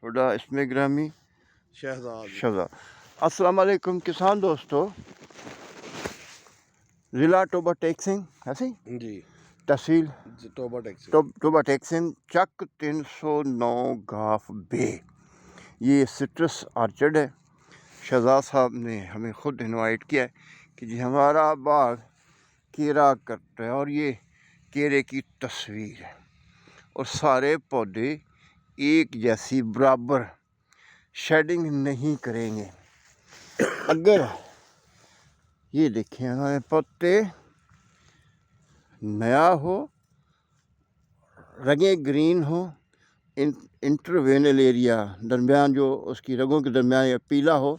خدا اسم گرامی شہزاد۔ السلام علیکم کسان دوستو، ضلع ٹوبہ ٹیکسنگ ایسے جی تحصیل ٹوبہ ٹیکسی ٹوبہ ٹیکسنگ چک 309 گاف بے، یہ سٹرس آرچرڈ ہے۔ شہزاد صاحب نے ہمیں خود انوائٹ کیا ہے کہ جی ہمارا باغ کیرا کرتا ہے، اور یہ کیرے کی تصویر ہے، اور سارے پودے ایک جیسی برابر شیڈنگ نہیں کریں گے۔ اگر یہ دیکھیں ہمارے پتے نیا ہو، رگیں گرین ہو، انٹروینل ایریا درمیان جو اس کی رگوں کے درمیان یا پیلا ہو،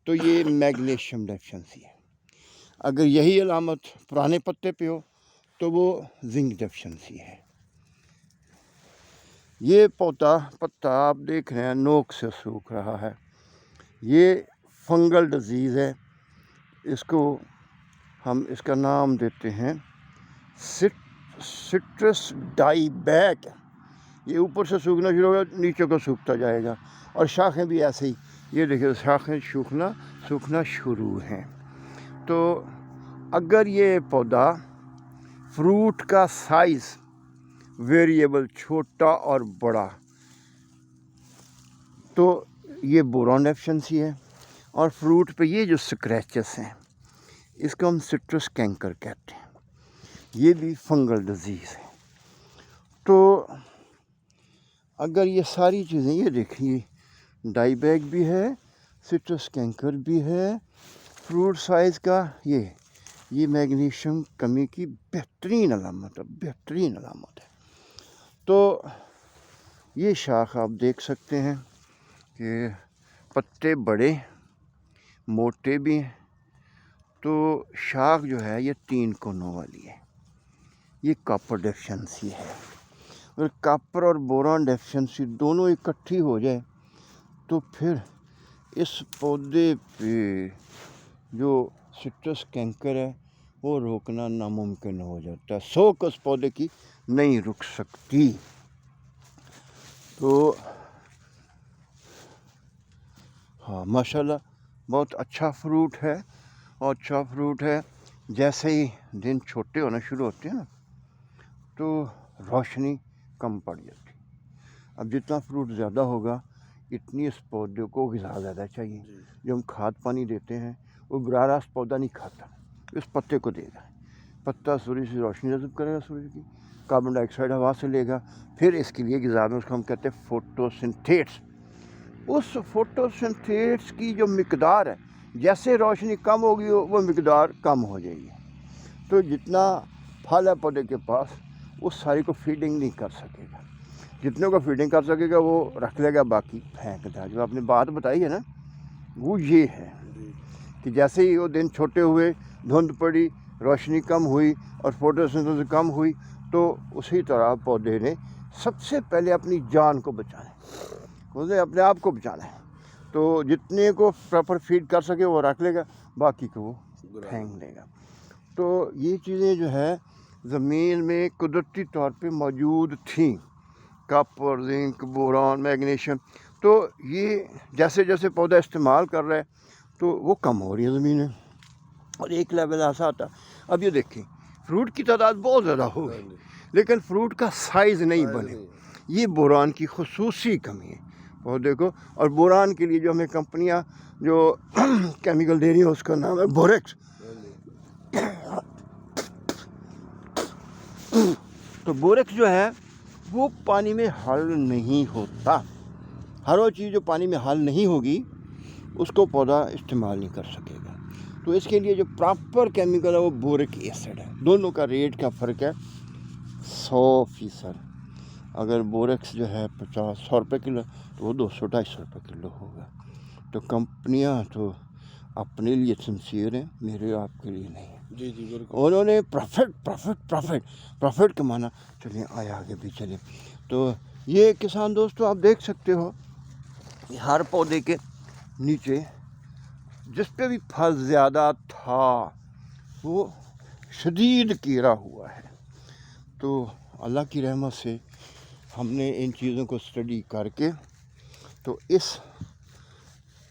تو یہ میگنیشیم ڈیفیشنسی ہے۔ اگر یہی علامت پرانے پتے پہ ہو تو وہ زنک ڈیفیشنسی ہے۔ یہ پتا آپ دیکھ رہے ہیں نوک سے سوکھ رہا ہے، یہ فنگل ڈیزیز ہے۔ اس کا نام دیتے ہیں سٹرس ڈائی بیک۔ یہ اوپر سے سوکھنا شروع ہوگا، نیچے کو سوکھتا جائے گا، اور شاخیں بھی ایسے ہی، یہ دیکھیں شاخیں سوکھنا شروع ہیں۔ تو اگر یہ پودا فروٹ کا سائز ویریبل چھوٹا اور بڑا، تو یہ بوران ڈیفیشنسی ہے۔ اور فروٹ پہ یہ جو سکریچز ہیں، اس کو ہم سٹرس کینکر کہتے ہیں، یہ بھی فنگل ڈیزیز ہے۔ تو اگر یہ ساری چیزیں، یہ دیکھیے ڈائی بیک بھی ہے، سٹرس کینکر بھی ہے، فروٹ سائز کا یہ میگنیشیم کمی کی بہترین علامت ہے۔ تو یہ شاخ آپ دیکھ سکتے ہیں کہ پتے بڑے موٹے بھی ہیں۔ تو شاخ جو ہے یہ 3 کونوں والی ہے، یہ کاپر ڈیفیشنسی ہے۔ اگر کاپر اور بوران ڈیفیشنسی دونوں اکٹھی ہو جائے تو پھر اس پودے پہ جو سٹرس کینکر ہے وہ روکنا ناممکن ہو جاتا ہے، سوک اس پودے کی نہیں رک سکتی۔ تو ہاں ماشاءاللہ بہت اچھا فروٹ ہے۔ جیسے ہی دن چھوٹے ہونا شروع ہوتے ہیں نا، تو روشنی کم پڑ جاتی۔ اب جتنا فروٹ زیادہ ہوگا، اتنی اس پودے کو غذا زیادہ چاہیے۔ جو ہم کھاد پانی دیتے ہیں وہ براہ راست پودا نہیں کھاتا، اس پتے کو دے گا۔ پتا سورج سے روشنی جذب کرے گا، سورج کی کاربن ڈائی آکسائڈ ہوا سے لے گا، پھر اس کے لیے غذا میں اس کو ہم کہتے ہیں فوٹوسنتھیٹس۔ اس فوٹوسنتھیٹس کی جو مقدار ہے، جیسے روشنی کم ہوگی وہ مقدار کم ہو جائے گی۔ تو جتنا پھل ہے پودے کے پاس، اس ساری کو فیڈنگ نہیں کر سکے گا۔ جتنے کو فیڈنگ کر سکے گا وہ رکھ لے گا، باقی پھینک دے گا۔ جو آپ نے بات بتائی ہے نا، وہ یہ ہے کہ جیسے ہی وہ دن چھوٹے ہوئے، دھند پڑی، روشنی کم ہوئی اور فوٹوسنتھیسس کم ہوئی، تو اسی طرح پودے نے سب سے پہلے اپنی جان کو بچانا ہے، اسے اپنے آپ کو بچانا ہے۔ تو جتنے کو پراپر فیڈ کر سکے وہ رکھ لے گا، باقی کو وہ پھینک دے گا۔ تو یہ چیزیں جو ہے زمین میں قدرتی طور پہ موجود تھیں، کاپر، زنک، بوران، میگنیشیم۔ تو یہ جیسے جیسے پودا استعمال کر رہا ہے تو وہ کم ہو رہی ہے زمین میں، اور ایک لیول ایسا آتا۔ اب یہ دیکھیں فروٹ کی تعداد بہت زیادہ ہو گئی، لیکن فروٹ کا سائز نہیں بنے۔ یہ بوران کی خصوصی کمی ہے پودے کو۔ اور بوران کے لیے جو ہمیں کمپنیاں جو کیمیکل دے رہی ہیں، اس کا نام ہے بوریکس۔ تو بوریکس جو ہے وہ پانی میں حل نہیں ہوتا۔ ہر وہ چیز جو پانی میں حل نہیں ہوگی اس کو پودا استعمال نہیں کر سکے گا۔ تو اس کے لیے جو پراپر کیمیکل ہے وہ بورک ایسڈ ہے۔ دونوں کا ریٹ کا فرق ہے 100%۔ اگر بوریکس جو ہے 100 روپے کلو، تو وہ 200-250 روپے کلو ہوگا۔ تو کمپنیاں تو اپنے لیے سنسیئر ہیں، میرے آپ کے لیے نہیں۔ جی بالکل، انہوں نے پروفٹ کمانا، چلیں آگے بھی چلیں۔ تو یہ کسان دوستو آپ دیکھ سکتے ہو، ہر پودے کے نیچے جس پہ بھی پھل زیادہ تھا وہ شدید کیرا ہوا ہے۔ تو اللہ کی رحمت سے ہم نے ان چیزوں کو اسٹڈی کر کے تو اس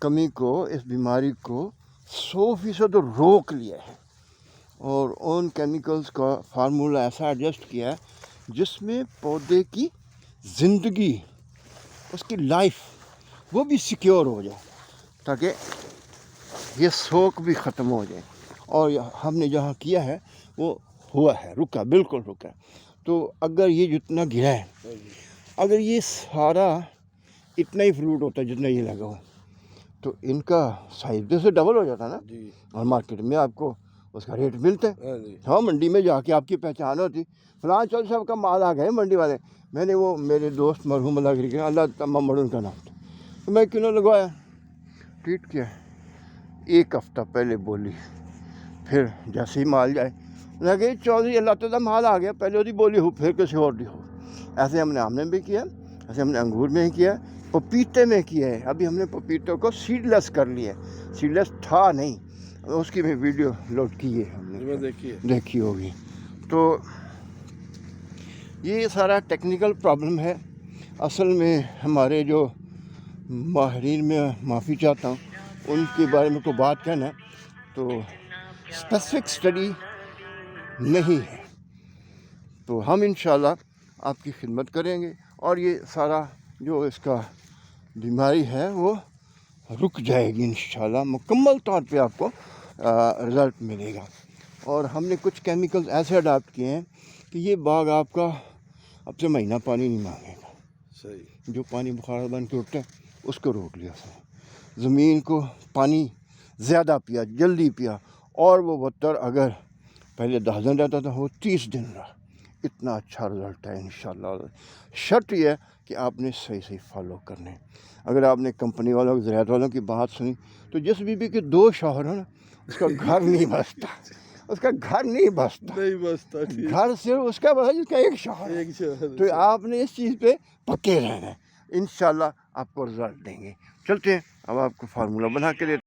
کمی کو، اس بیماری کو 100% روک لیا ہے اور ان کیمیکلز کا فارمولہ ایسا ایڈجسٹ کیا ہے جس میں پودے کی زندگی، اس کی لائف وہ بھی سیکیور ہو جائے، تاکہ یہ سوک بھی ختم ہو جائے. اور ہم نے جہاں کیا ہے وہ ہوا ہے، رکا، بالکل رکا. تو اگر یہ جتنا گرا ہے، اگر یہ سارا اتنا ہی فروٹ ہوتا ہے جتنا یہ لگا ہوا، تو ان کا سائز سے ڈبل ہو جاتا نا. جی اور مارکیٹ میں آپ کو اس کا ریٹ ملتا ہے. ہاں جی ہاں، منڈی میں جا کے آپ کی پہچان ہوتی، فلاں چل صاحب کا مال آ گئے منڈی والے. میں نے وہ میرے دوست مرحوم اللہ گری کے اللہ تمام مڑ ان کا نام تھا، تو میں کلو لگوایا، ٹریٹ کیا. 1 ہفتہ پہلے بولی، پھر جیسے ہی مال جائے لگے چودھری اللہ تعالیٰ مال آ گیا، پہلے وہی بولی ہو پھر کسی اور دی ہو. ایسے ہم نے آم میں بھی کیا، ایسے ہم نے انگور میں ہی کیا، پپیتے میں کیا ہے. ابھی ہم نے پپیتوں کو سیڈ لیس کر لیا ہے، سیڈ لیس تھا نہیں، اس کی بھی ویڈیو لوڈ کی ہے ہم میں نے، دیکھی ہوگی. تو یہ سارا ٹیکنیکل پرابلم ہے. اصل میں ہمارے جو ماہرین، میں معافی چاہتا ہوں ان کے بارے میں کوئی بات کہنا تو اسپیسیفک اسٹڈی نہیں ہے. تو ہم انشاءاللہ آپ کی خدمت کریں گے اور یہ سارا جو اس کا بیماری ہے وہ رک جائے گی انشاءاللہ. مکمل طور پہ آپ کو رزلٹ ملے گا. اور ہم نے کچھ کیمیکلز ایسے اڈاپٹ کیے ہیں کہ یہ باغ آپ کا اب سے مہینہ پانی نہیں مانگے گا. صحیح. جو پانی بخار بن کے اٹھتا ہے اس کو روک لیا اس نے. زمین کو پانی زیادہ پیا، جلدی پیا، اور وہ بدتر اگر پہلے 10 دن رہتا تھا وہ 30 دن رہا. اتنا اچھا رزلٹ ہے انشاءاللہ. شرط یہ ہے کہ آپ نے صحیح فالو کرنے. اگر آپ نے کمپنی والوں کی، زراعت والوں کی بات سنی تو جس بیوی کے 2 شوہر ہیں نا اس کا گھر نہیں بستا، اس کا گھر نہیں بستا. نہیں بستا. گھر صرف اس کا بس جس کا 1 شوہر ہے. ایک شہر. تو آپ نے اس چیز پہ پکے رہنا ہے، انشاءاللہ آپ کو رزلٹ دیں گے. چلتے ہیں اب آپ کو فارمولہ بنا کے دیتے